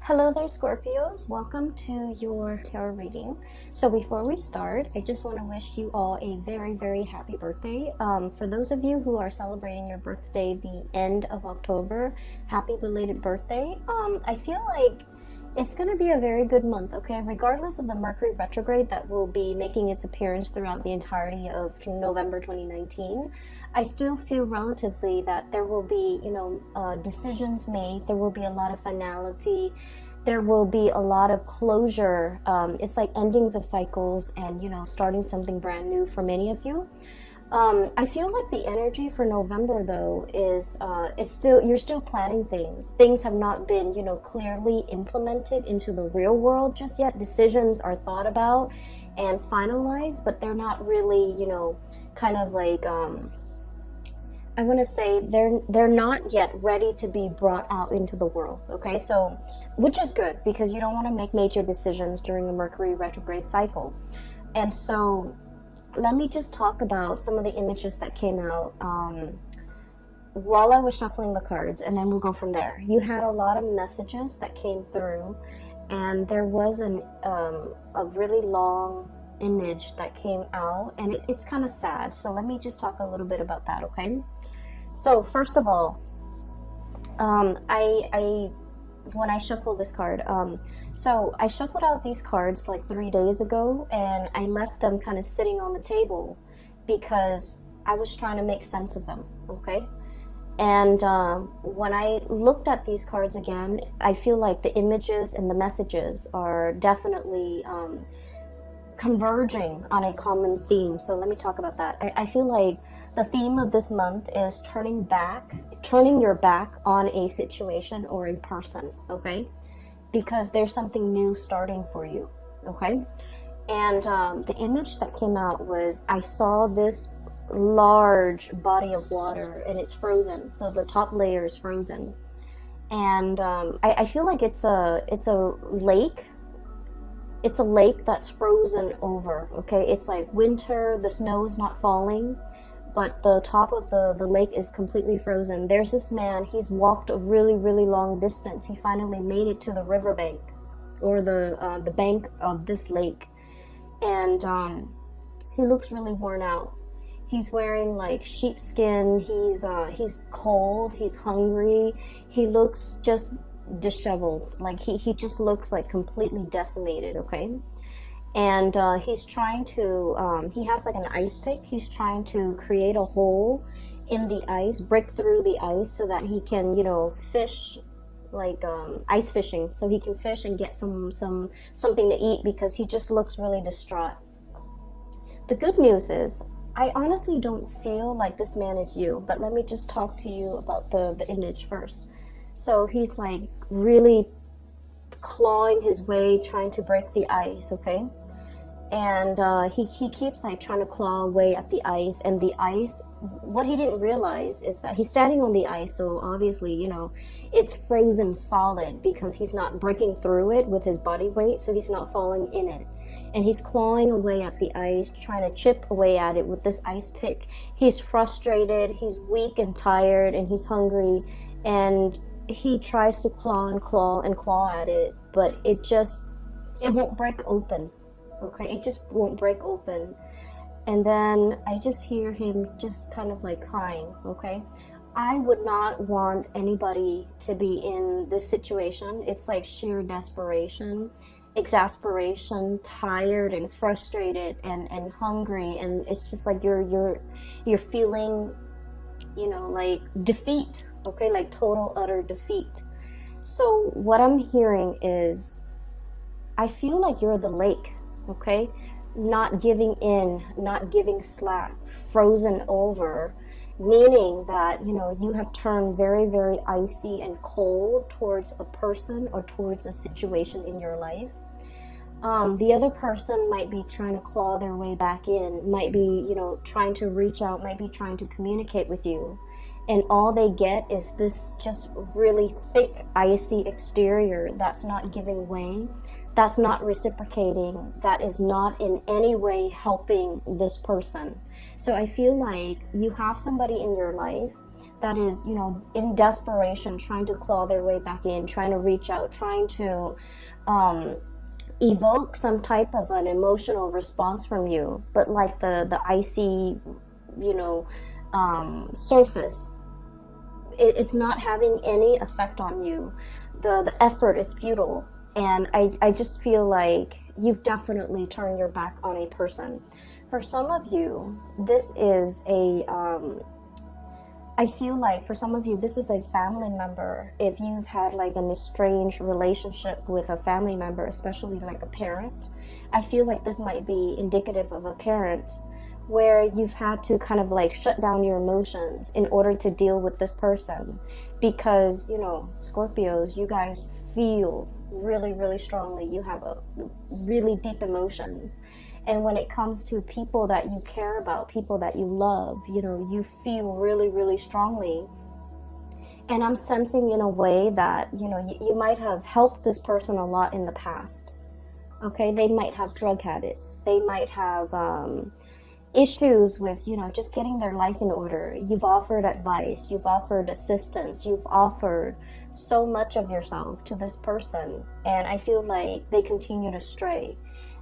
Hello there, Scorpios. Welcome to your tarot reading. So before we start, I just want to wish you all a very, very happy birthday. For those of you who are celebrating your birthday the end of October, happy belated birthday. I feel like it's going to be a very good month, okay? Regardless of the Mercury retrograde that will be making its appearance throughout the entirety of November 2019, I still feel relatively that there will be, decisions made. There will be a lot of finality. There will be a lot of closure. It's like endings of cycles and, starting something brand new for many of you. I feel like the energy for November though is you're still planning things. Things have not been, clearly implemented into the real world just yet. Decisions are thought about and finalized, but they're not really, kind of like I want to say they're not yet ready to be brought out into the world, okay? So, which is good because you don't want to make major decisions during a Mercury retrograde cycle. And so let me just talk about some of the images that came out while I was shuffling the cards, and then we'll go from there. You had a lot of messages that came through, and there was a really long image that came out, and it's kind of sad. So let me just talk a little bit about that, okay? So first of all, when I shuffle this card, so I shuffled out these cards like 3 days ago, and I left them kind of sitting on the table because I was trying to make sense of them, okay? And when I looked at these cards again, I feel like the images and the messages are definitely converging on a common theme. So let me talk about that. I feel like the theme of this month is turning your back on a situation or a person, okay? Because there's something new starting for you, okay? And the image that came out was, I saw this large body of water and it's frozen. So the top layer is frozen. And I feel like it's a lake. It's a lake that's frozen over, okay? It's like winter, the snow is not falling, but the top of the lake is completely frozen. There's this man, he's walked a really, really long distance. He finally made it to the riverbank, or the bank of this lake. And he looks really worn out. He's wearing like sheepskin, he's cold, he's hungry, he looks just disheveled, like he just looks like completely decimated, okay? And he's trying to he has like an ice pick. He's trying to create a hole in the ice, break through the ice so that he can fish, like ice fishing, so he can fish and get something to eat, because he just looks really distraught. The good news is, I honestly don't feel like this man is you, but let me just talk to you about the image first. So he's like really clawing his way, trying to break the ice, okay? And he keeps like trying to claw away at the ice, and the ice, what he didn't realize is that he's standing on the ice, so obviously, it's frozen solid because he's not breaking through it with his body weight, so he's not falling in it. And he's clawing away at the ice, trying to chip away at it with this ice pick. He's frustrated, he's weak and tired, and he's hungry, and he tries to claw and claw and claw at it, but it won't break open, okay? It just won't break open. And then I just hear him just kind of like crying, okay? I would not want anybody to be in this situation. It's like sheer desperation, exasperation, tired and frustrated and hungry, and it's just like you're feeling, like defeat, okay? Like total utter defeat. So what I'm hearing is, I feel like you're the lake, okay? Not giving in, not giving slack, frozen over, meaning that you have turned very, very icy and cold towards a person or towards a situation in your life. The other person might be trying to claw their way back in, might be trying to reach out, might be trying to communicate with you, and all they get is this just really thick, icy exterior that's not giving way, that's not reciprocating, that is not in any way helping this person. So I feel like you have somebody in your life that is, you know, in desperation, trying to claw their way back in, trying to reach out, trying to evoke some type of an emotional response from you, but like the icy, you know, surface, it's not having any effect on you. The effort is futile, and I just feel like you've definitely turned your back on a person. For some of you, this is a I feel like for some of you, this is a family member. If you've had like an estranged relationship with a family member, especially like a parent, I feel like this might be indicative of a parent where you've had to kind of like shut down your emotions in order to deal with this person. Because, you know, Scorpios, you guys feel really, really strongly. You have a really deep emotions. And when it comes to people that you care about, people that you love, you know, you feel really, really strongly. And I'm sensing in a way that, you know, you might have helped this person a lot in the past. Okay, they might have drug habits. They might have issues with, you know, just getting their life in order. You've offered advice. You've offered assistance. You've offered so much of yourself to this person. And I feel like they continue to stray.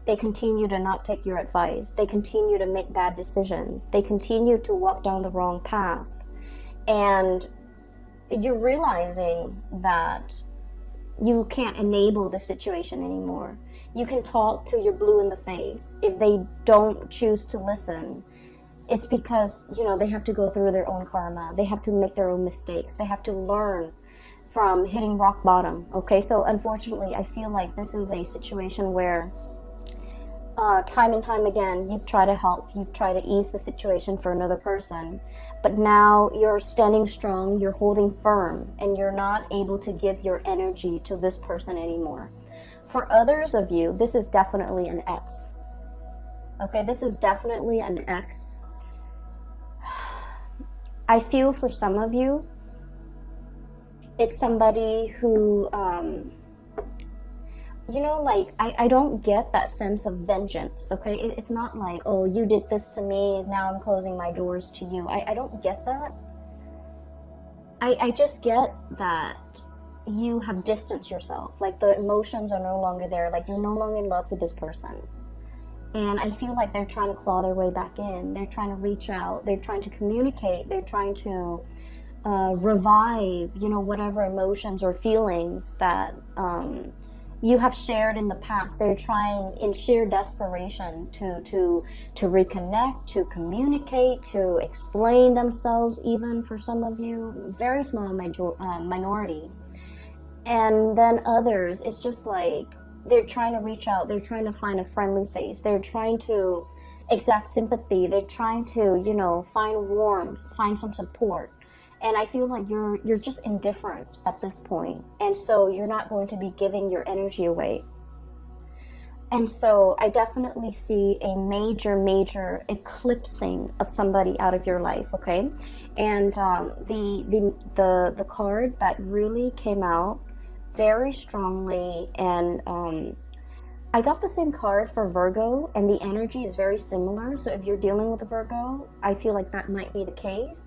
They continue to not take your advice. They continue to make bad decisions. They continue to walk down the wrong path. And you're realizing that you can't enable the situation anymore. You can talk till you're blue in the face. If they don't choose to listen, it's because, you know, they have to go through their own karma. They have to make their own mistakes. They have to learn from hitting rock bottom. Okay, so unfortunately, I feel like this is a situation where time and time again, you've tried to help, you've tried to ease the situation for another person, but now you're standing strong, you're holding firm, and you're not able to give your energy to this person anymore. For others of you, this is definitely an ex. Okay, this is definitely an ex. I feel for some of you, it's somebody who, you know, like, I don't get that sense of vengeance, okay? It's not like, oh, you did this to me, now I'm closing my doors to you. I don't get that. I just get that you have distanced yourself. Like, the emotions are no longer there. Like, you're no longer in love with this person. And I feel like they're trying to claw their way back in. They're trying to reach out. They're trying to communicate. They're trying to revive, you know, whatever emotions or feelings that you have shared in the past. They're trying in sheer desperation to reconnect, to communicate, to explain themselves, even for some of you, very small minority. And then others, it's just like they're trying to reach out, they're trying to find a friendly face, they're trying to exact sympathy, they're trying to, you know, find warmth, find some support. And I feel like you're just indifferent at this point. And so you're not going to be giving your energy away. And so I definitely see a major eclipsing of somebody out of your life, okay? And the card that really came out very strongly, and I got the same card for Virgo, and the energy is very similar. So if you're dealing with a Virgo, I feel like that might be the case.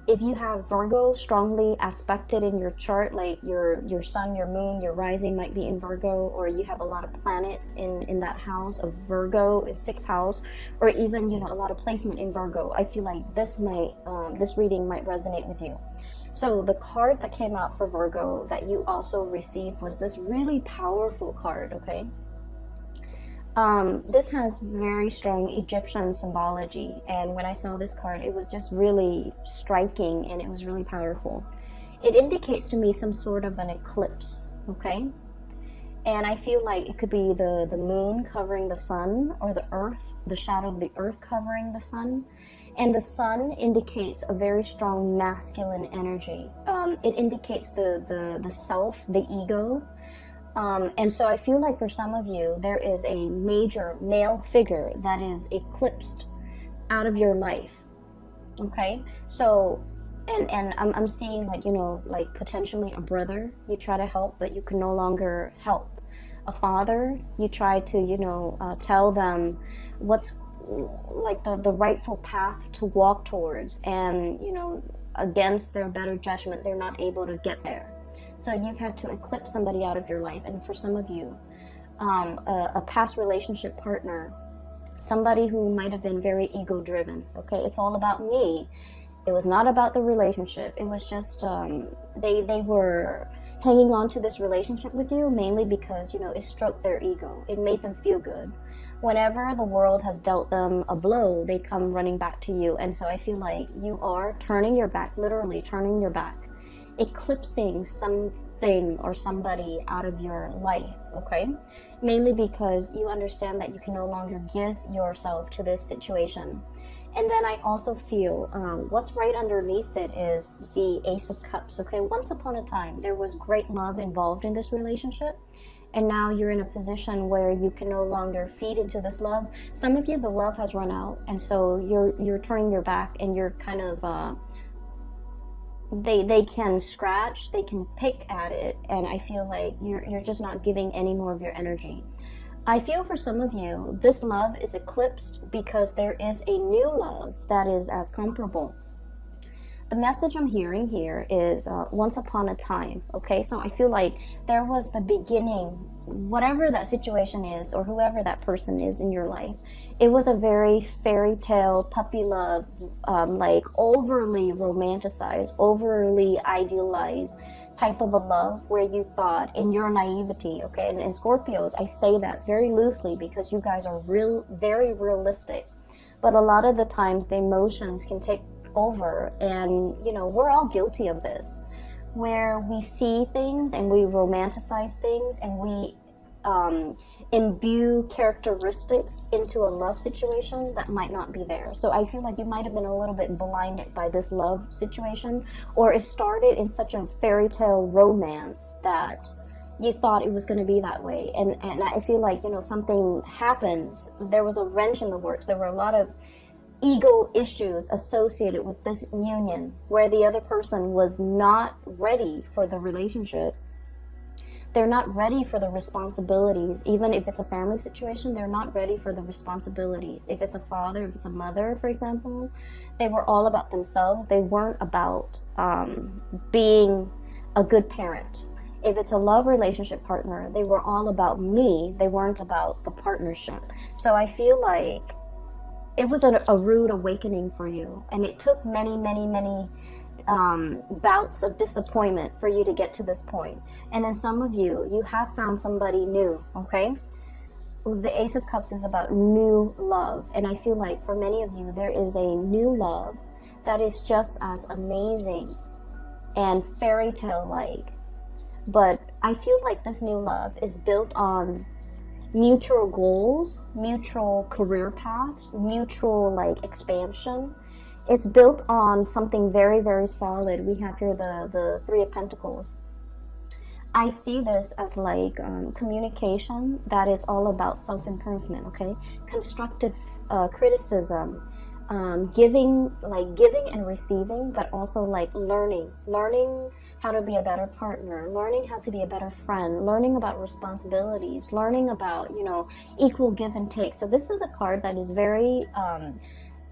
If you have Virgo strongly aspected in your chart, like your sun, your moon, your rising might be in Virgo, or you have a lot of planets in that house of Virgo, in 6th house, or even, you know, a lot of placement in Virgo, I feel like this reading might resonate with you. So the card that came out for Virgo that you also received was this really powerful card, okay? This has very strong Egyptian symbology, and when I saw this card, it was just really striking, and it was really powerful. It indicates to me some sort of an eclipse, okay? And I feel like it could be the moon covering the sun, or the earth, the shadow of the earth covering the sun. And the sun indicates a very strong masculine energy. It indicates the self, the ego. And so I feel like for some of you, there is a major male figure that is eclipsed out of your life. Okay? So, and I'm seeing, like, you know, like potentially a brother you try to help, but you can no longer help. A father, you try to, you know, tell them what's like the rightful path to walk towards. And, you know, against their better judgment, they're not able to get there. So you've had to eclipse somebody out of your life. And for some of you, a past relationship partner, somebody who might have been very ego driven. Okay, it's all about me. It was not about the relationship. It was just they were hanging on to this relationship with you mainly because, you know, it stroked their ego. It made them feel good. Whenever the world has dealt them a blow, they come running back to you. And so I feel like you are turning your back, literally turning your back, eclipsing something or somebody out of your life, okay? Mainly because you understand that you can no longer give yourself to this situation. And then I also feel what's right underneath it is the Ace of Cups, okay? Once upon a time, there was great love involved in this relationship. And now you're in a position where you can no longer feed into this love. Some of you, the love has run out. And so you're turning your back and you're kind of, they can scratch, they can pick at it. And I feel like you're just not giving any more of your energy. I feel for some of you, this love is eclipsed because there is a new love that is as comparable. The message I'm hearing here is once upon a time, okay? So I feel like there was the beginning, whatever that situation is or whoever that person is in your life. It was a very fairy tale, puppy love, like overly romanticized, overly idealized type of a love where you thought in your naivety, okay? And Scorpios, I say that very loosely because you guys are very realistic. But a lot of the times the emotions can take over, and you know, we're all guilty of this, where we see things and we romanticize things and we imbue characteristics into a love situation that might not be there. So I feel like you might have been a little bit blinded by this love situation, or it started in such a fairy tale romance that you thought it was going to be that way. And I feel like, you know, something happens. There was a wrench in the works. There were a lot of ego issues associated with this union where the other person was not ready for the relationship. They're not ready for the responsibilities. Even if it's a family situation, they're not ready for the responsibilities. If it's a father, if it's a mother, for example, they were all about themselves. They weren't about being a good parent. If it's a love relationship partner, they were all about me. They weren't about the partnership. So I feel like it was a rude awakening for you, and it took many bouts of disappointment for you to get to this point. And then some of you have found somebody new, okay? The Ace of Cups is about new love, and I feel like for many of you, there is a new love that is just as amazing and fairy tale-like. But I feel like this new love is built on mutual goals, mutual career paths, mutual like expansion. It's built on something very solid. We have here the Three of Pentacles. I see this as like communication that is all about self-improvement, okay? Constructive criticism, giving and receiving, but also like learning how to be a better partner, learning how to be a better friend, learning about responsibilities, learning about, you know, equal give and take. So this is a card that is very,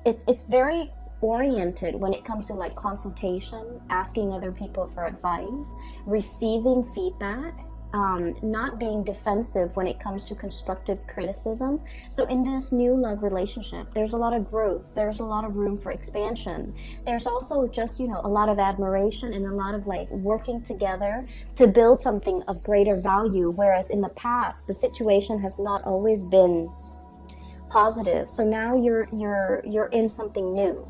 it's very oriented when it comes to like consultation, asking other people for advice, receiving feedback, not being defensive when it comes to constructive criticism. So in this new love relationship, there's a lot of growth. There's a lot of room for expansion. There's also just, you know, a lot of admiration and a lot of like working together to build something of greater value. Whereas in the past, the situation has not always been positive. So now you're in something new.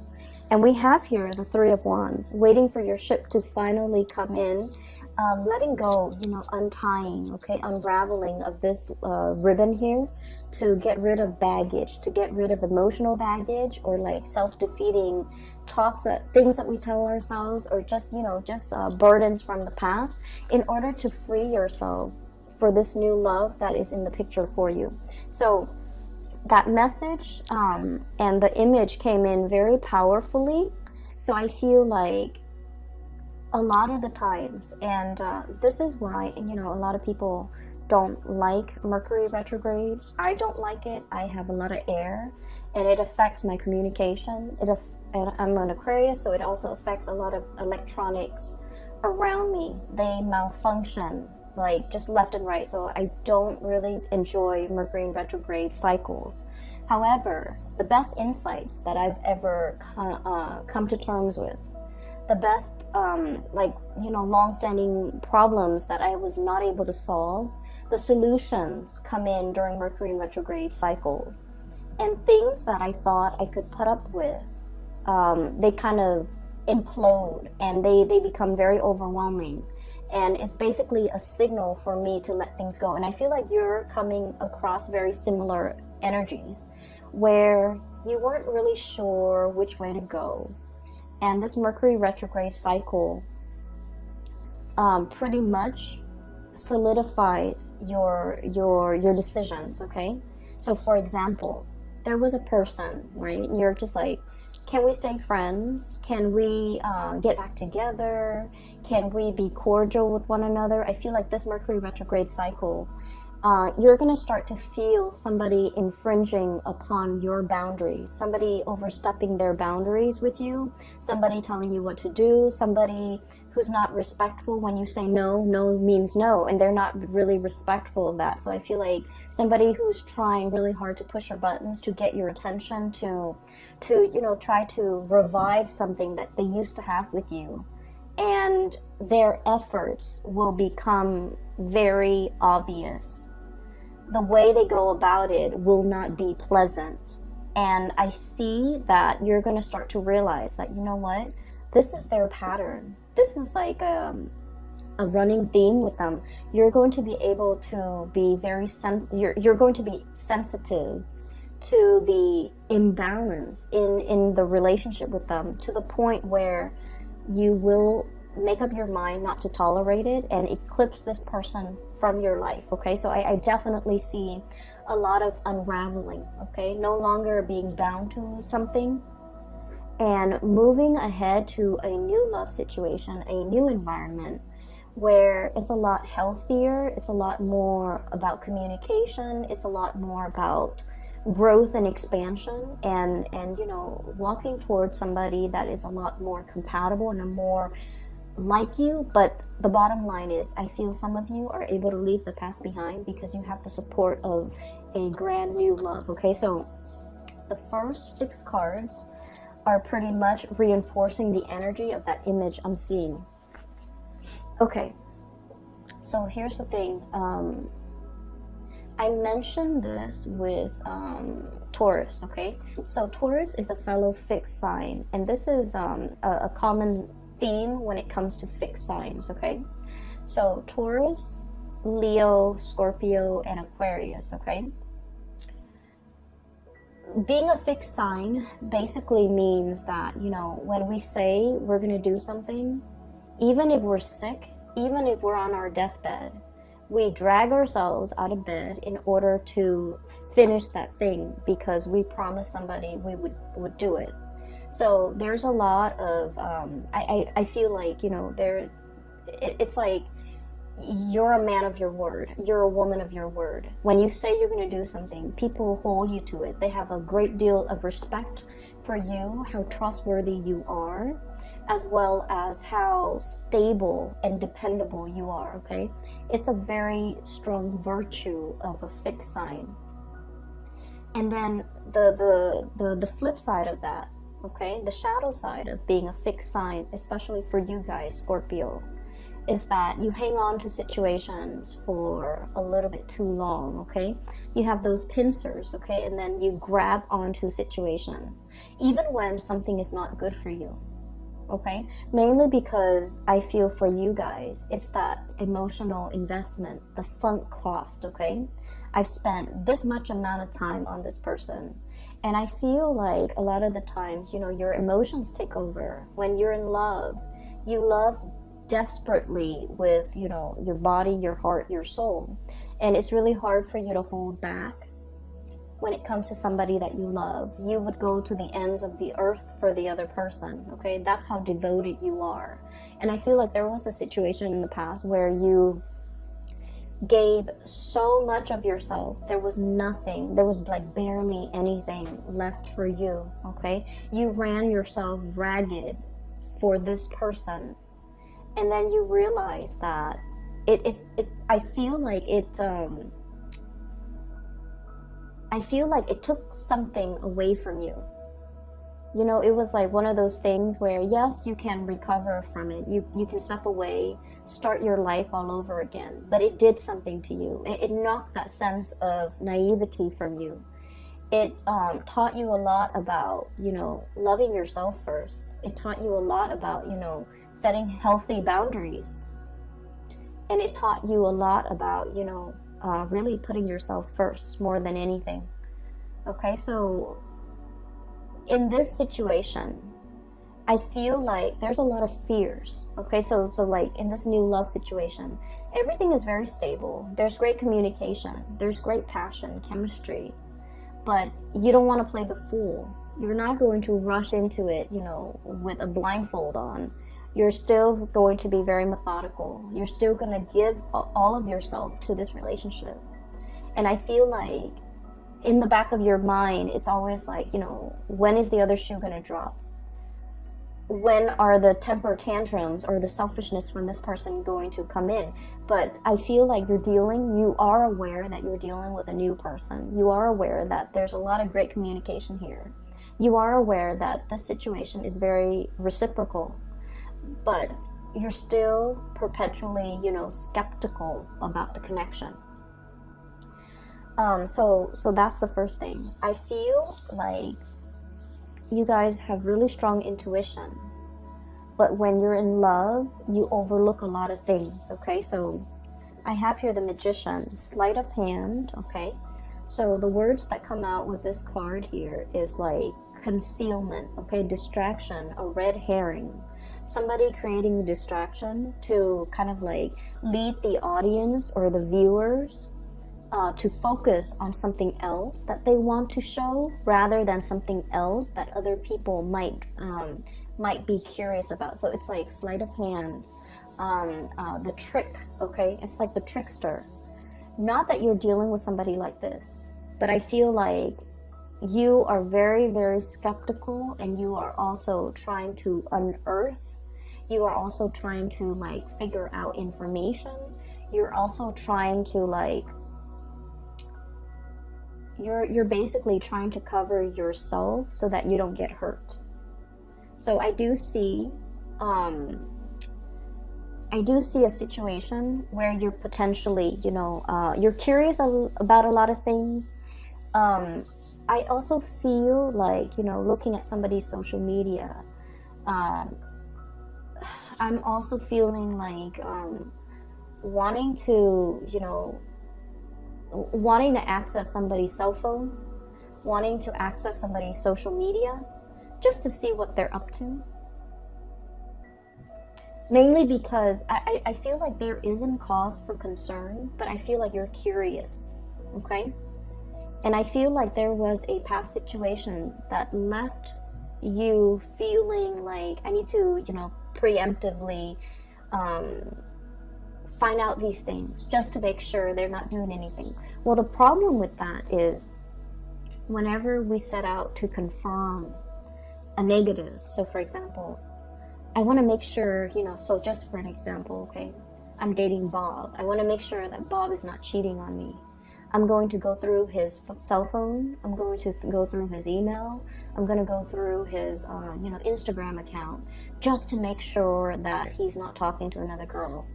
And we have here the Three of Wands, waiting for your ship to finally come in. Letting go, you know, untying, okay, unraveling of this ribbon here to get rid of baggage, to get rid of emotional baggage or like self-defeating talks, things that we tell ourselves, or just, you know, just burdens from the past, in order to free yourself for this new love that is in the picture for you. So that message and the image came in very powerfully. So I feel like a lot of the times, and this is why, you know, a lot of people don't like Mercury retrograde. I don't like it. I have a lot of air and it affects my communication. It and I'm an Aquarius, so it also affects a lot of electronics around me. They malfunction like just left and right, so I don't really enjoy Mercury in retrograde cycles. However, the best insights that I've ever come to terms with, the best long-standing problems that I was not able to solve, the solutions come in during Mercury in retrograde cycles. And things that I thought I could put up with, they kind of implode, and they become very overwhelming. And it's basically a signal for me to let things go. And I feel like you're coming across very similar energies where you weren't really sure which way to go. And this Mercury retrograde cycle pretty much solidifies your decisions, okay? So for example, there was a person, right? And you're just like, can we stay friends? Can we get back together? Can we be cordial with one another? I feel like this Mercury retrograde cycle, you're going to start to feel somebody infringing upon your boundaries, somebody overstepping their boundaries with you, somebody telling you what to do, somebody who's not respectful when you say no. No means no, and they're not really respectful of that. So I feel like somebody who's trying really hard to push your buttons to get your attention, to try to revive something that they used to have with you. And their efforts will become very obvious. The way they go about it will not be pleasant. And I see that you're going to start to realize that, you know what, this is their pattern. This is like a running theme with them. You're going to be able to be you're going to be sensitive to the imbalance in the relationship with them, to the point where you will make up your mind not to tolerate it and eclipse this person from your life, okay? So I definitely see a lot of unraveling, okay? No longer being bound to something and moving ahead to a new love situation, a new environment where it's a lot healthier, it's a lot more about communication, it's a lot more about growth and expansion, and walking towards somebody that is a lot more compatible and a more like you. But the bottom line is, I feel some of you are able to leave the past behind because you have the support of a grand new love, okay? So the first 6 cards are pretty much reinforcing the energy of that image I'm seeing. Okay, so here's the thing. I mentioned this with Taurus, okay? So Taurus is a fellow fixed sign, and this is a common theme when it comes to fixed signs, okay? So Taurus, Leo, Scorpio, and Aquarius, okay? Being a fixed sign basically means that, when we say we're going to do something, even if we're sick, even if we're on our deathbed, we drag ourselves out of bed in order to finish that thing because we promised somebody we would do it. So there's a lot of, I feel like, it's like you're a man of your word. You're a woman of your word. When you say you're going to do something, people hold you to it. They have a great deal of respect for you, how trustworthy you are, as well as how stable and dependable you are, okay? It's a very strong virtue of a fixed sign. And then the flip side of that, okay, the shadow side of being a fixed sign, especially for you guys, Scorpio, is that you hang on to situations for a little bit too long, okay? You have those pincers, okay? And then you grab onto situations, even when something is not good for you, okay? Mainly because I feel for you guys, it's that emotional investment, the sunk cost, okay? I've spent this much amount of time on this person. And I feel like a lot of the times, your emotions take over. When you're in love, you love desperately with, your body, your heart, your soul. And it's really hard for you to hold back when it comes to somebody that you love. You would go to the ends of the earth for the other person, okay? That's how devoted you are. And I feel like there was a situation in the past where you gave so much of yourself. There was nothing, there was like barely anything left for you, okay? You ran yourself ragged for this person, and then you realize that I feel like it took something away from you. You know, it was like one of those things where, yes, you can recover from it. You can step away, start your life all over again. But it did something to you. It knocked that sense of naivety from you. It taught you a lot about, you know, loving yourself first. It taught you a lot about, you know, setting healthy boundaries. And it taught you a lot about, you know, really putting yourself first more than anything. Okay, so in this situation, I feel like there's a lot of fears. Okay, so like in this new love situation, everything is very stable. There's great communication. There's great passion, chemistry. But you don't want to play the fool. You're not going to rush into it, you know, with a blindfold on. You're still going to be very methodical. You're still going to give all of yourself to this relationship. And I feel like in the back of your mind, it's always like, you know, when is the other shoe going to drop? When are the temper tantrums or the selfishness from this person going to come in? But I feel like you are aware that you're dealing with a new person. You are aware that there's a lot of great communication here. You are aware that the situation is very reciprocal, but you're still perpetually, you know, skeptical about the connection. So that's the first thing. I feel like you guys have really strong intuition, but when you're in love, you overlook a lot of things, okay? So I have here the Magician, sleight of hand, okay? So the words that come out with this card here is like concealment, okay? Distraction, a red herring. Somebody creating a distraction to kind of like lead the audience or the viewers to focus on something else that they want to show rather than something else that other people might be curious about. So it's like sleight of hand, the trick, okay? It's like the trickster. Not that you're dealing with somebody like this, but I feel like you are very, very skeptical, and you are also trying to unearth. You are also trying to like figure out information. You're also trying to like you're basically trying to cover yourself so that you don't get hurt. So I do see a situation where you're potentially, you know, you're curious about a lot of things. I also feel like, you know, looking at somebody's social media, I'm also feeling like wanting to access somebody's cell phone, wanting to access somebody's social media, just to see what they're up to. Mainly because I feel like there isn't cause for concern, but I feel like you're curious, okay? And I feel like there was a past situation that left you feeling like I need to, you know, preemptively find out these things just to make sure they're not doing anything. Well, the problem with that is whenever we set out to confirm a negative, so for example, I want to make sure, you know, so just for an example, okay, I'm dating Bob. I want to make sure that Bob is not cheating on me. I'm going to go through his cell phone. I'm going to go through his email. I'm going to go through his, Instagram account just to make sure that he's not talking to another girl.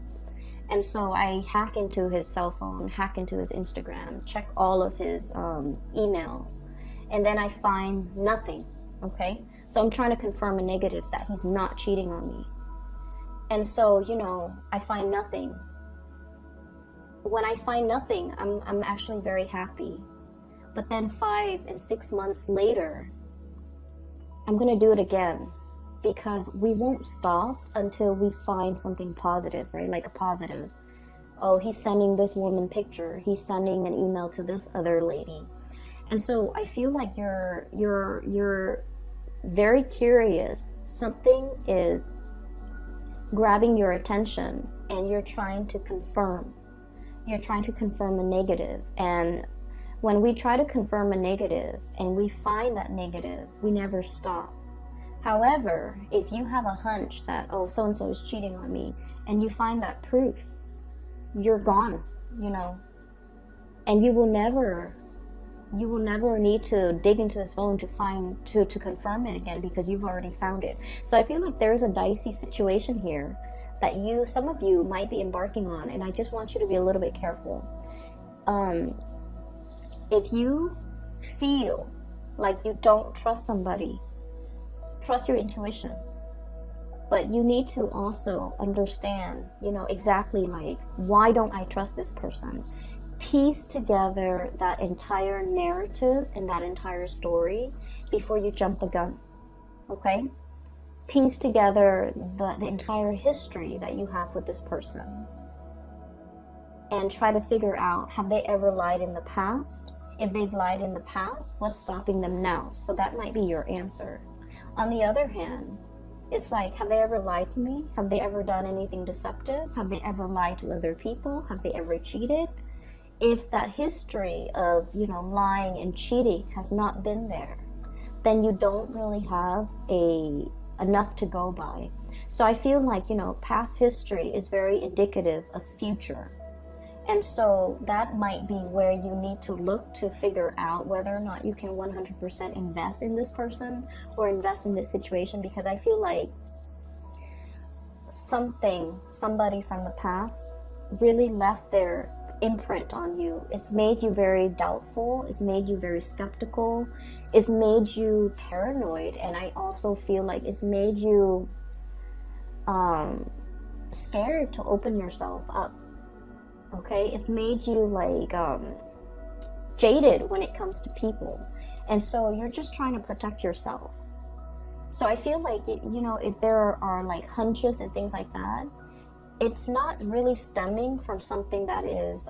And so I hack into his cell phone, hack into his Instagram, check all of his emails, and then I find nothing, okay? So I'm trying to confirm a negative that he's not cheating on me. And so, you know, I find nothing. When I find nothing, I'm actually very happy. But then 5 and 6 months later, I'm gonna do it again, because we won't stop until we find something positive, right? Like a positive. Oh, he's sending this woman picture. He's sending an email to this other lady. And so I feel like you're very curious. Something is grabbing your attention and you're trying to confirm. you're trying to confirm a negative. And when we try to confirm a negative and we find that negative, we never stop. However, if you have a hunch that, oh, so-and-so is cheating on me, and you find that proof, you're gone, and you will never need to dig into this phone to confirm it again, because you've already found it. So I feel like there's a dicey situation here that some of you might be embarking on, and I just want you to be a little bit careful. If you feel like you don't trust somebody, trust your intuition. But you need to also understand, exactly like, why don't I trust this person? Piece together that entire narrative and that entire story before you jump the gun, okay? Piece together the entire history that you have with this person. And try to figure out, have they ever lied in the past? If they've lied in the past, what's stopping them now? So that might be your answer. On the other hand, it's like, have they ever lied to me? Have they ever done anything deceptive? Have they ever lied to other people? Have they ever cheated? If that history of, lying and cheating has not been there, then you don't really have enough to go by. So I feel like, past history is very indicative of future. And so that might be where you need to look to figure out whether or not you can 100% invest in this person or invest in this situation, because I feel like somebody from the past really left their imprint on you. It's made you very doubtful. It's made you very skeptical. It's made you paranoid. And I also feel like it's made you scared to open yourself up. Okay, it's made you like jaded when it comes to people, and so you're just trying to protect yourself. So I feel like if there are like hunches and things like that, it's not really stemming from something that is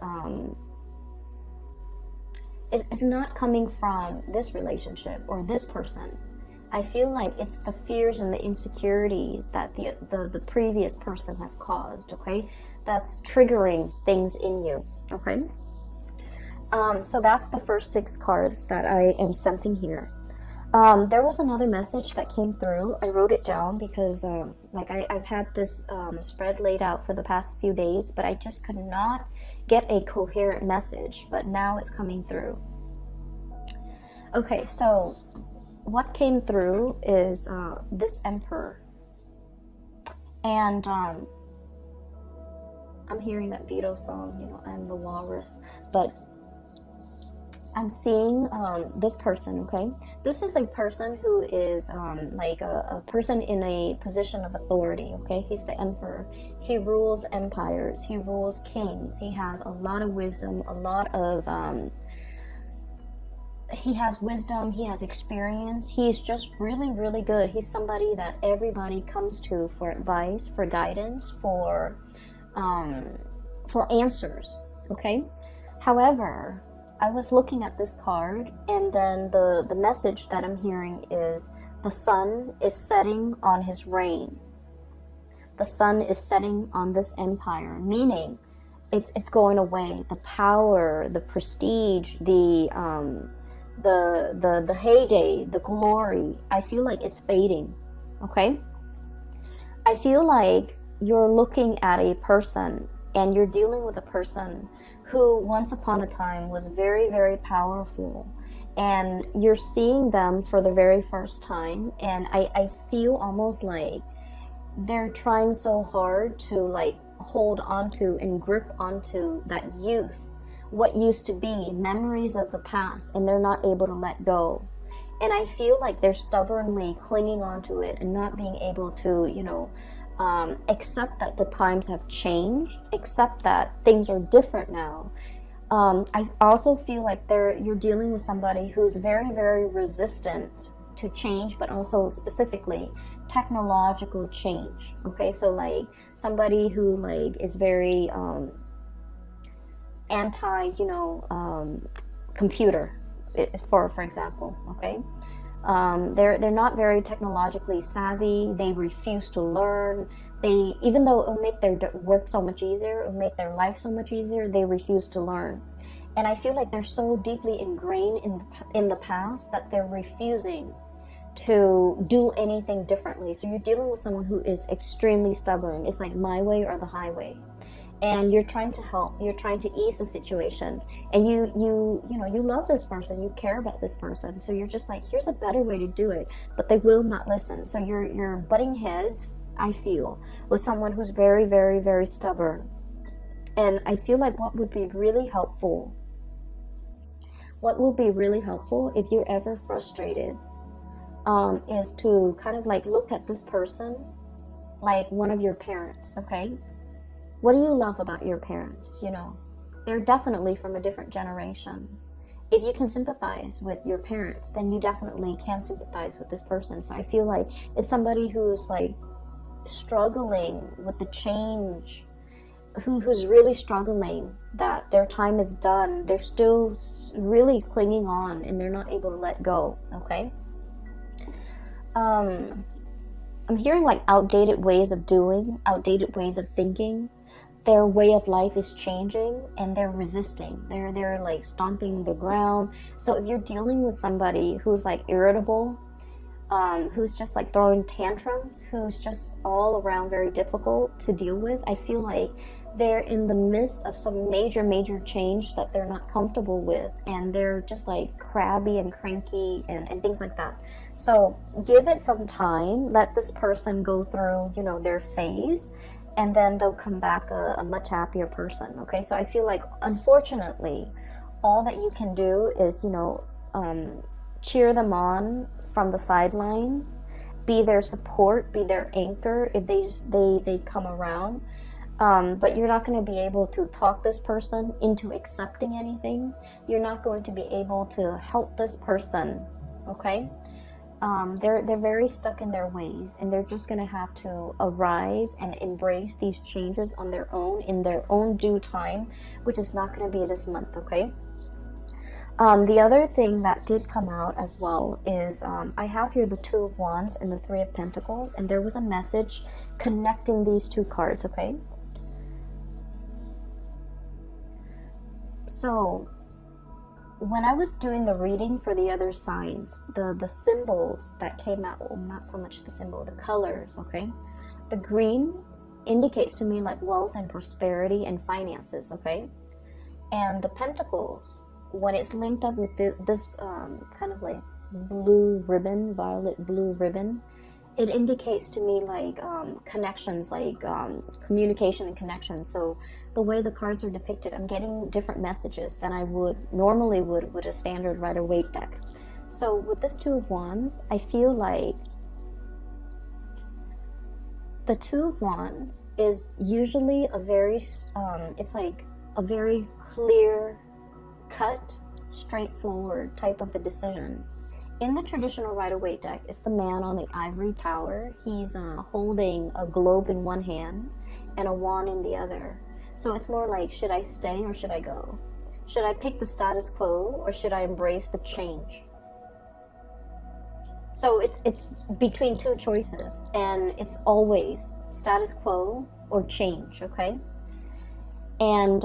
not coming from this relationship or this person. I feel like it's the fears and the insecurities that the previous person has caused, okay? That's triggering things in you, okay? So that's the first 6 cards that I am sensing here. There was another message that came through. I wrote it down because I've had this spread laid out for the past few days, but I just could not get a coherent message, but now it's coming through. Okay, so what came through is this Emperor, and I'm hearing that Beatles song, I'm the walrus, but I'm seeing this person, okay? This is a person who is like a person in a position of authority, okay? He's the Emperor. He rules empires. He rules kings. He has a lot of wisdom, he has wisdom, he has experience. He's just really, really good. He's somebody that everybody comes to for advice, for guidance, for answers, okay? However, I was looking at this card, and then the message that I'm hearing is the sun is setting on his reign. The sun is setting on this empire, meaning it's going away. The power, the prestige, the heyday, the glory, I feel like it's fading, okay? I feel like you're looking at a person, and you're dealing with a person who once upon a time was very, very powerful, and you're seeing them for the very first time, and I feel almost like they're trying so hard to like hold onto and grip onto that youth, what used to be, memories of the past, and they're not able to let go. And I feel like they're stubbornly clinging onto it and not being able to, accept that the times have changed, accept that things are different now. I also feel like you're dealing with somebody who's very, very resistant to change, but also specifically technological change. Okay, so like somebody who like is very anti, computer, for example. Okay, They're not very technologically savvy. They refuse to learn. They, even though it'll make their work so much easier, it'll make their life so much easier, they refuse to learn. And I feel like they're so deeply ingrained in the past that they're refusing to do anything differently. So you're dealing with someone who is extremely stubborn. It's like my way or the highway. And you're trying to help, you're trying to ease the situation, and you know, you love this person, you care about this person, so you're just like, here's a better way to do it, but they will not listen. So you're butting heads, I feel, with someone who's very, very, very stubborn. And I feel like what would be really helpful if you're ever frustrated, is to kind of like look at this person like one of your parents, okay? What do you love about your parents? You know, they're definitely from a different generation. If you can sympathize with your parents, then you definitely can sympathize with this person. So I feel like it's somebody who's like struggling with the change, who's really struggling that their time is done. They're still really clinging on and they're not able to let go, okay? I'm hearing like outdated ways of doing, outdated ways of thinking. Their way of life is changing and they're resisting. They're like stomping the ground. So if you're dealing with somebody who's like irritable, who's just like throwing tantrums, who's just all around very difficult to deal with, I feel like they're in the midst of some major change that they're not comfortable with, and they're just like crabby and cranky and things like that. So give it some time, let this person go through, you know, their phase, and then they'll come back a much happier person, okay? So I feel like, unfortunately, all that you can do is, you know, cheer them on from the sidelines, be their support, be their anchor if they come around. But you're not going to be able to talk this person into accepting anything. You're not going to be able to help this person, okay? They're very stuck in their ways, and they're just going to have to arrive and embrace these changes on their own, in their own due time, which is not going to be this month, okay? The other thing that did come out as well is I have here the Two of Wands and the Three of Pentacles, and there was a message connecting these two cards, okay? So when I was doing the reading for the other signs, the symbols that came out, well, not so much the symbol, the colors, okay? The green indicates to me like wealth and prosperity and finances, okay? And the Pentacles, when it's linked up with this kind of like blue ribbon, violet blue ribbon, it indicates to me like connections, like communication and connections. So the way the cards are depicted, I'm getting different messages than I would normally would with a standard Rider-Waite deck. So with this Two of Wands, I feel like the Two of Wands is usually a very, it's like a very clear cut, straightforward type of a decision. In the traditional Rider-Waite deck, it's the man on the ivory tower. He's holding a globe in one hand and a wand in the other. So it's more like, should I stay or should I go? Should I pick the status quo or should I embrace the change? So it's between two choices, and it's always status quo or change, okay? And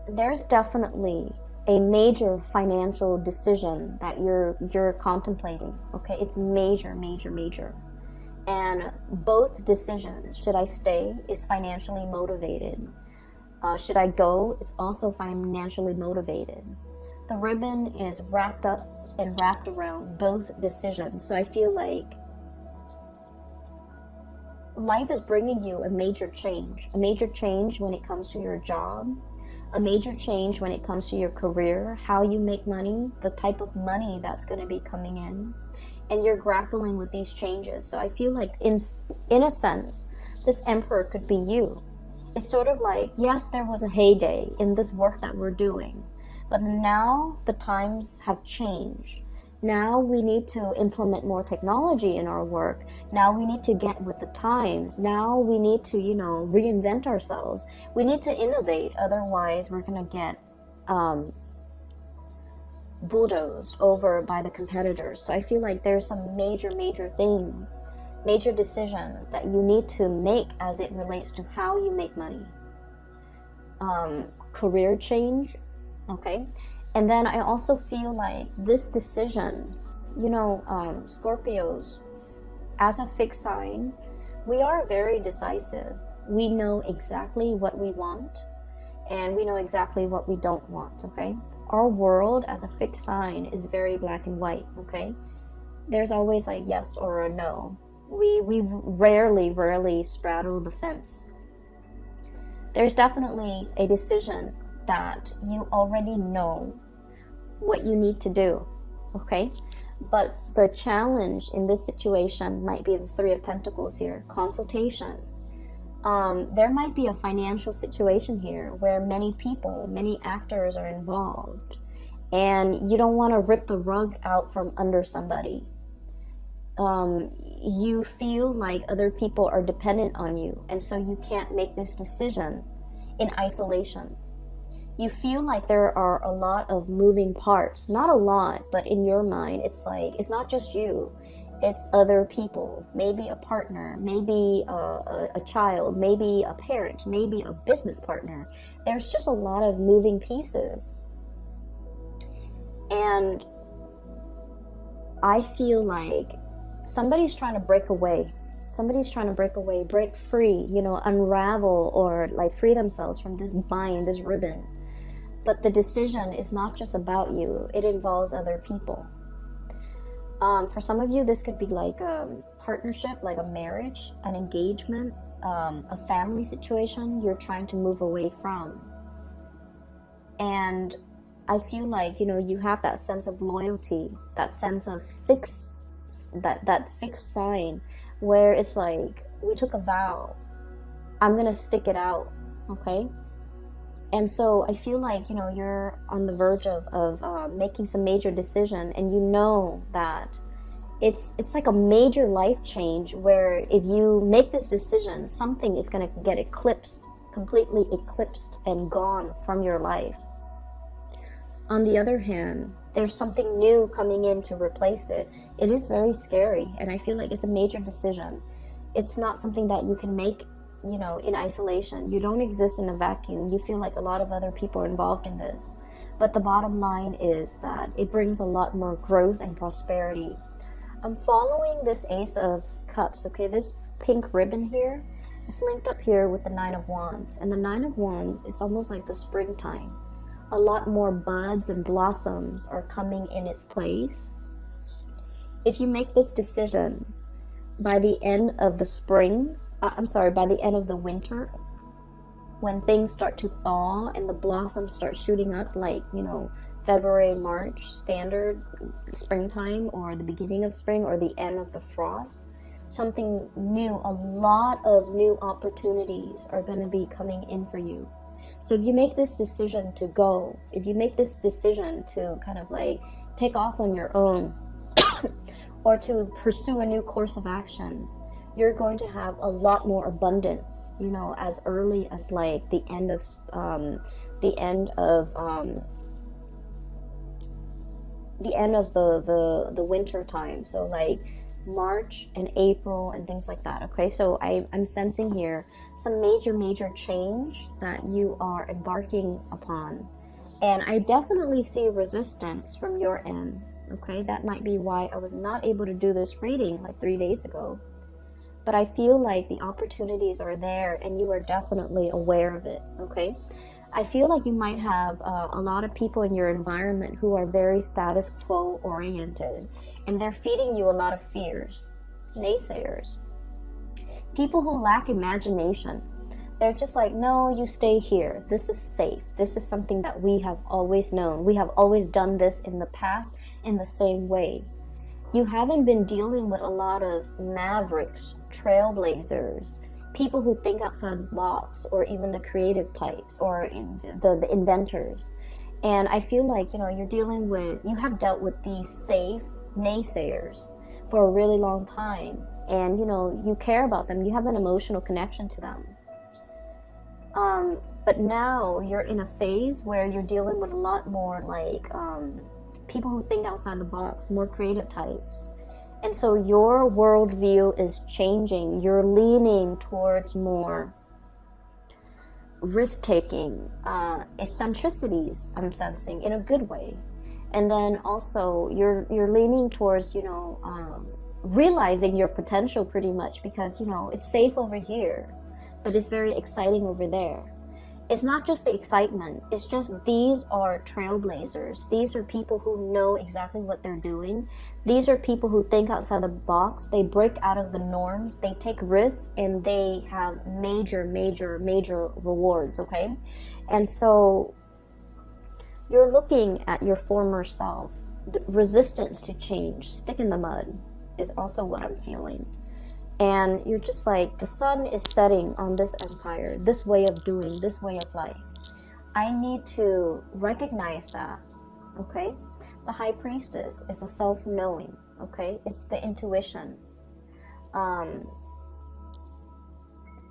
there's definitely a major financial decision that you're contemplating, okay? It's major. And both decisions, should I stay, is financially motivated. Should I go, it's also financially motivated. The ribbon is wrapped up and wrapped around both decisions. So I feel like life is bringing you a major change when it comes to your job, a major change when it comes to your career, how you make money, the type of money that's going to be coming in, and you're grappling with these changes. So I feel like in a sense, this Emperor could be you. It's sort of like, yes, there was a heyday in this work that we're doing, but now the times have changed. Now we need to implement more technology in our work. Now we need to get with the times. Now we need to, reinvent ourselves. We need to innovate. Otherwise, we're going to get bulldozed over by the competitors. So I feel like there's some major things, major decisions that you need to make as it relates to how you make money. Career change, okay? And then I also feel like this decision, you know, Scorpios, as a fixed sign, we are very decisive. We know exactly what we want, and we know exactly what we don't want, okay? Our world as a fixed sign is very black and white, okay? There's always like yes or a no. We rarely straddle the fence. There's definitely a decision that you already know what you need to do, okay? But the challenge in this situation might be the Three of Pentacles here, consultation. There might be a financial situation here where many people, many actors are involved, and you don't want to rip the rug out from under somebody. You feel like other people are dependent on you, and so you can't make this decision in isolation. You feel like there are a lot of moving parts. Not a lot, but in your mind, it's like, it's not just you. It's other people, maybe a partner, maybe a child, maybe a parent, maybe a business partner. There's just a lot of moving pieces. And I feel like somebody's trying to break away. Somebody's trying to break away, break free, you know, unravel, or like free themselves from this bind, this ribbon. But the decision is not just about you. It involves other people. For some of you, this could be like a partnership, like a marriage, an engagement, a family situation you're trying to move away from. And I feel like, you know, you have that sense of loyalty, that sense of that fixed sign where it's like, we took a vow, I'm gonna stick it out, okay? And so I feel like, you know, you're on the verge of making some major decision, and you know that it's like a major life change where if you make this decision, something is going to get eclipsed, completely eclipsed and gone from your life. On the other hand, there's something new coming in to replace it. It is very scary, and I feel like it's a major decision. It's not something that you can make, you know, in isolation. You don't exist in a vacuum. You feel like a lot of other people are involved in this. But the bottom line is that it brings a lot more growth and prosperity. I'm following this Ace of Cups, okay? This pink ribbon here is linked up here with the Nine of Wands. And the Nine of Wands, it's almost like the springtime. A lot more buds and blossoms are coming in its place. If you make this decision by the end of the spring, by the end of the winter, when things start to thaw and the blossoms start shooting up, like, you know, February, March, standard springtime, or the beginning of spring, or the end of the frost, something new, a lot of new opportunities are going to be coming in for you. So if you make this decision to go, if you make this decision to kind of like take off on your own, or to pursue a new course of action, you're going to have a lot more abundance, you know, as early as like the end of the winter time. So like March and April and things like that. Okay, so I'm sensing here some major change that you are embarking upon, and I definitely see resistance from your end. Okay, that might be why I was not able to do this reading like 3 days ago. But I feel like the opportunities are there, and you are definitely aware of it, okay? I feel like you might have a lot of people in your environment who are very status quo oriented, and they're feeding you a lot of fears, naysayers. People who lack imagination. They're just like, no, you stay here. This is safe. This is something that we have always known. We have always done this in the past in the same way. You haven't been dealing with a lot of mavericks, trailblazers, people who think outside the box, or even the creative types, or the inventors. And I feel like, you know, you have dealt with these safe naysayers for a really long time. And, you know, you care about them. You have an emotional connection to them. But now you're in a phase where you're dealing with a lot more like people who think outside the box, more creative types. And so your worldview is changing. You're leaning towards more risk-taking, eccentricities, I'm sensing, in a good way. And then also you're leaning towards, you know, realizing your potential pretty much, because, you know, it's safe over here, but it's very exciting over there. It's not just the excitement, it's just these are trailblazers. These are people who know exactly what they're doing. These are people who think outside the box. They break out of the norms, they take risks, and they have major rewards, okay? And so you're looking at your former self. The resistance to change, stick in the mud, is also what I'm feeling. And you're just like, the sun is setting on this empire, this way of doing, this way of life. I need to recognize that, okay? The high priestess is a self-knowing, okay? It's the intuition.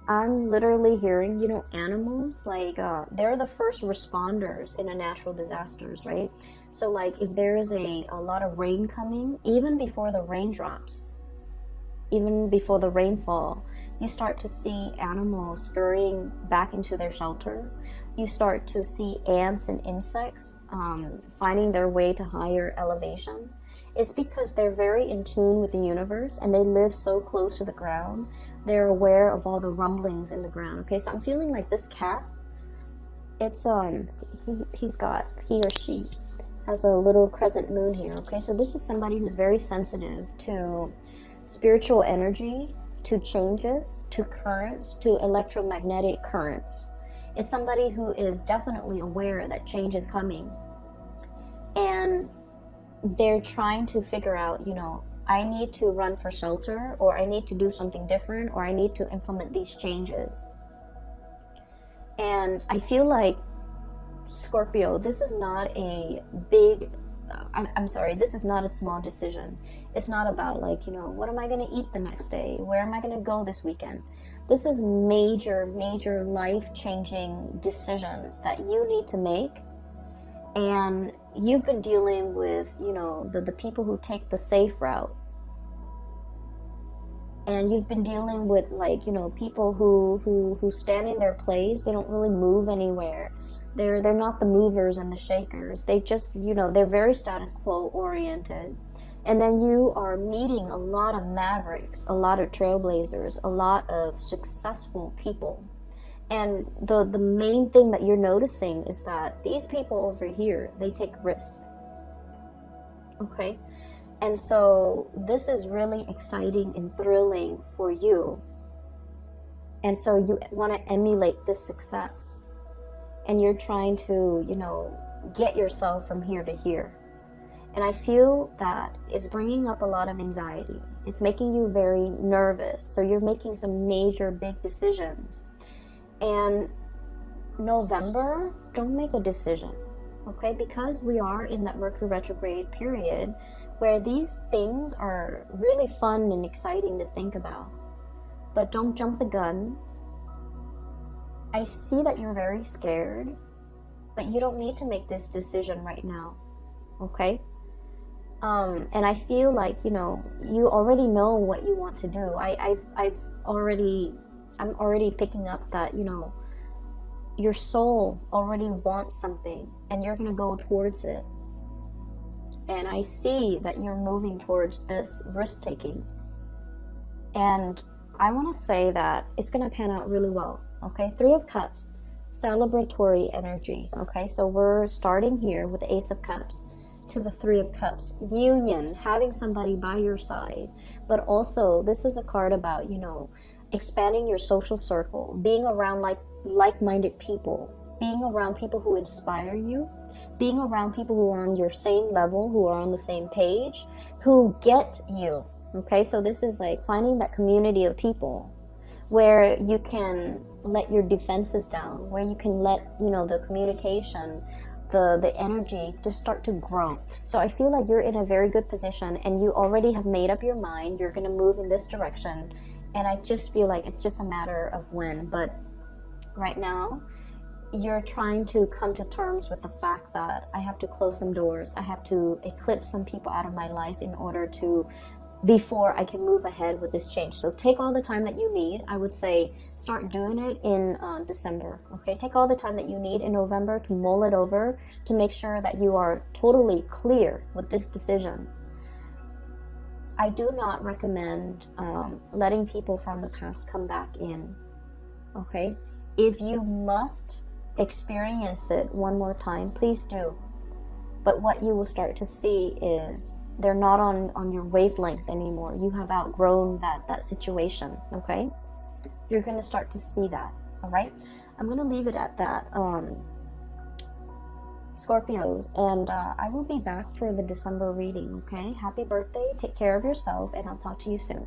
I'm literally hearing, you know, animals, like, they're the first responders in a natural disasters, right? So, like, if there is a lot of rain coming, even before the raindrops, even before the rainfall, you start to see animals scurrying back into their shelter. You start to see ants and insects finding their way to higher elevation. It's because they're very in tune with the universe, and they live so close to the ground. They're aware of all the rumblings in the ground. Okay, so I'm feeling like this cat, it's he or she has a little crescent moon here. Okay, so this is somebody who's very sensitive to spiritual energy, to changes, to currents, to electromagnetic currents. It's somebody who is definitely aware that change is coming, and they're trying to figure out, you know, I need to run for shelter, or I need to do something different, or I need to implement these changes. And I feel like, Scorpio, this is not a big, I'm sorry, this is not a small decision. It's not about, like, you know, what am I going to eat the next day? Where am I going to go this weekend? This is major life-changing decisions that you need to make. And you've been dealing with, you know, the people who take the safe route. And you've been dealing with, like, you know, people who stand in their place. They don't really move anywhere. They're not the movers and the shakers. They just, you know, they're very status quo oriented. And then you are meeting a lot of mavericks, a lot of trailblazers, a lot of successful people. And the main thing that you're noticing is that these people over here, they take risks. Okay? And so this is really exciting and thrilling for you. And so you want to emulate this success. And you're trying to, you know, get yourself from here to here. And I feel that it's bringing up a lot of anxiety. It's making you very nervous. So you're making some major big decisions. And November, don't make a decision, okay? Because we are in that Mercury retrograde period where these things are really fun and exciting to think about. But don't jump the gun. I see that you're very scared, but you don't need to make this decision right now, okay? And I feel like, you know, you already know what you want to do. I'm already picking up that, you know, your soul already wants something, and you're gonna go towards it. And I see that you're moving towards this risk-taking. And I want to say that it's gonna pan out really well. Okay, 3 of Cups, celebratory energy. Okay, so we're starting here with the Ace of Cups to the 3 of Cups. Union, having somebody by your side. But also, this is a card about, you know, expanding your social circle, being around like-minded people, being around people who inspire you, being around people who are on your same level, who are on the same page, who get you. Okay, so this is like finding that community of people where you can let your defenses down, where you can let, you know, the communication, the energy just start to grow. So I feel like you're in a very good position, and you already have made up your mind. You're going to move in this direction, and I just feel like it's just a matter of when. But right now, you're trying to come to terms with the fact that I have to close some doors, I have to eclipse some people out of my life in order to, before I can move ahead with this change. So take all the time that you need. I would say start doing it in December. Okay, take all the time that you need in November to mull it over, to make sure that you are totally clear with this decision. I do not recommend letting people from the past come back in. Okay, if you must experience it one more time, please do. But what you will start to see is they're not on your wavelength anymore. You have outgrown that situation. Okay, you're going to start to see that. All right, I'm going to leave it at that, Scorpios, and I will be back for the December reading. Okay, happy birthday, take care of yourself, and I'll talk to you soon.